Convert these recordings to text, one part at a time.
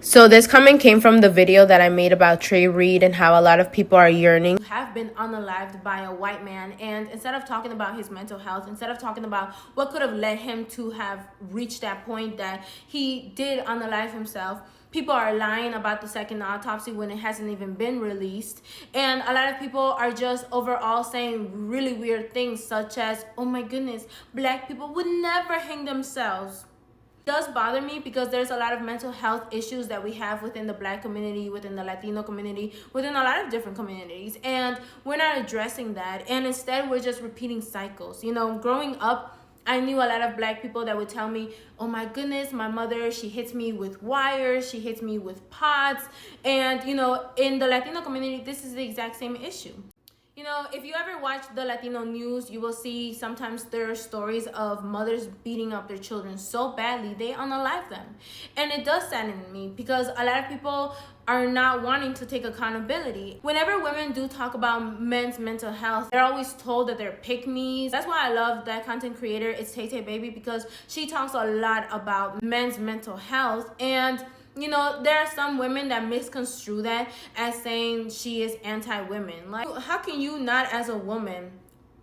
So this comment came from the video that I made about Trey Reed and how a lot of people are yearning have been unalived by a white man, and instead of talking about his mental health, instead of talking about what could have led him to have reached that point that he did unalive himself, people are lying about the second autopsy when it hasn't even been released. And a lot of people are just overall saying really weird things, such as, oh my goodness, black people would never hang themselves. Does bother me because there's a lot of mental health issues that we have within the black community, within the Latino community, within a lot of different communities, and we're not addressing that, and instead we're just repeating cycles. Growing up, I knew a lot of black people that would tell me, oh my goodness, my mother, she hits me with wires, she hits me with pots. And in the Latino community, this is the exact same issue. If you ever watch the Latino news, you will see sometimes there are stories of mothers beating up their children so badly they unalive them. And it does sadden me because a lot of people are not wanting to take accountability. Whenever women do talk about men's mental health, they're always told that they're pick-me's. That's why I love that content creator, it's Tay Tay Baby, because she talks a lot about men's mental health. And there are some women that misconstrue that as saying she is anti-women. Like, how can you not, as a woman,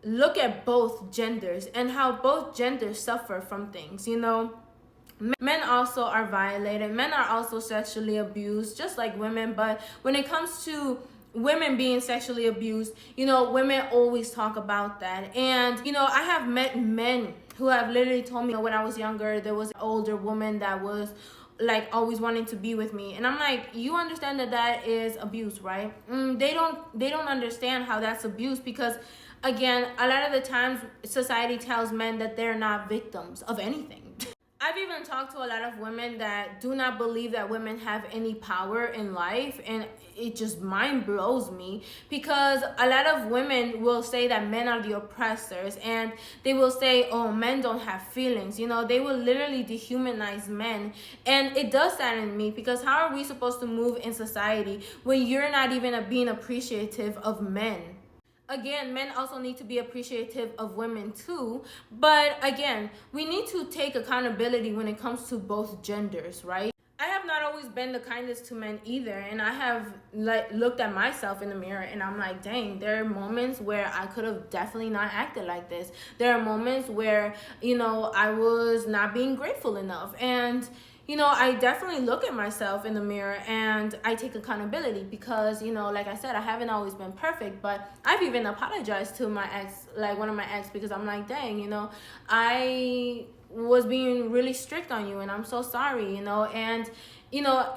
look at both genders and how both genders suffer from things? Men also are violated. Men are also sexually abused, just like women. But when it comes to women being sexually abused, women always talk about that. And, I have met men who have literally told me, when I was younger, there was an older woman that was like always wanting to be with me, and I'm like, you understand that is abuse, right? They don't understand how that's abuse, because again, a lot of the times society tells men that they're not victims of anything. I've even talked to a lot of women that do not believe that women have any power in life, and it just mind blows me, because a lot of women will say that men are the oppressors, and they will say, oh, men don't have feelings. They will literally dehumanize men, and it does sadden me, because how are we supposed to move in society when you're not even being appreciative of men? Again, men also need to be appreciative of women too, but again, we need to take accountability when it comes to both genders, right? I have not always been the kindest to men either, and I have looked at myself in the mirror and I'm like, dang, there are moments where I could have definitely not acted like this. There are moments where I was not being grateful enough, and I definitely look at myself in the mirror and I take accountability, because, like I said, I haven't always been perfect, but I've even apologized to my ex, like one of my ex, because I'm like, dang, I was being really strict on you and I'm so sorry, and,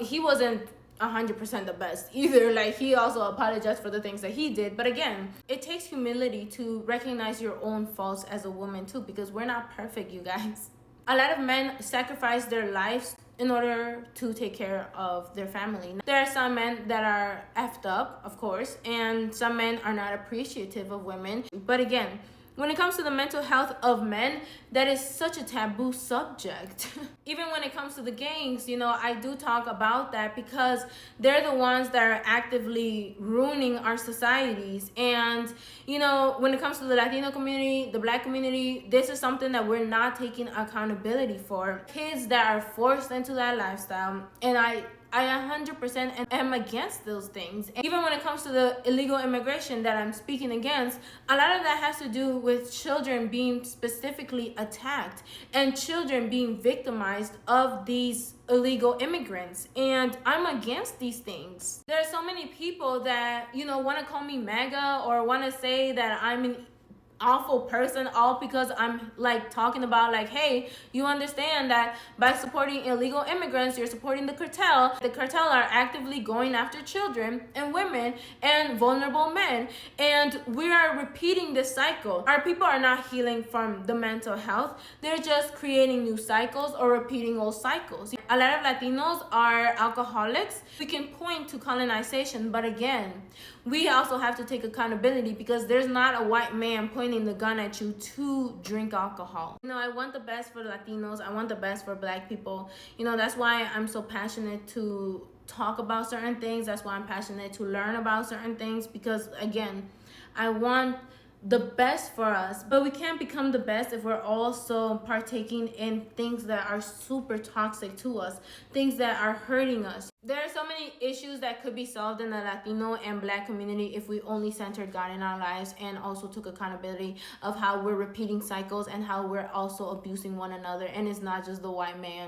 he wasn't 100% the best either. Like, he also apologized for the things that he did. But again, it takes humility to recognize your own faults as a woman too, because we're not perfect, you guys. A lot of men sacrifice their lives in order to take care of their family. There are some men that are effed up, of course, and some men are not appreciative of women. But again, when it comes to the mental health of men, that is such a taboo subject. Even when it comes to the gangs, I do talk about that, because they're the ones that are actively ruining our societies. And, when it comes to the Latino community, the black community, this is something that we're not taking accountability for. Kids that are forced into that lifestyle, and I 100% am against those things. And even when it comes to the illegal immigration that I'm speaking against, a lot of that has to do with children being specifically attacked and children being victimized of these illegal immigrants. And I'm against these things. There are so many people that, want to call me MAGA or want to say that I'm an awful person, all because I'm like talking about like, hey, you understand that by supporting illegal immigrants, you're supporting the cartel. The cartel are actively going after children and women and vulnerable men, and we are repeating this cycle. Our people are not healing from the mental health, they're just creating new cycles or repeating old cycles. A lot of Latinos are alcoholics. We can point to colonization, but again, we also have to take accountability, because there's not a white man pointing the gun at you to drink alcohol. I want the best for Latinos. I want the best for black people. That's why I'm so passionate to talk about certain things. That's why I'm passionate to learn about certain things, because again, I want the best for us, but we can't become the best if we're also partaking in things that are super toxic to us, things that are hurting us. There are so many issues that could be solved in the Latino and Black community if we only centered God in our lives and also took accountability of how we're repeating cycles and how we're also abusing one another. And it's not just the white man.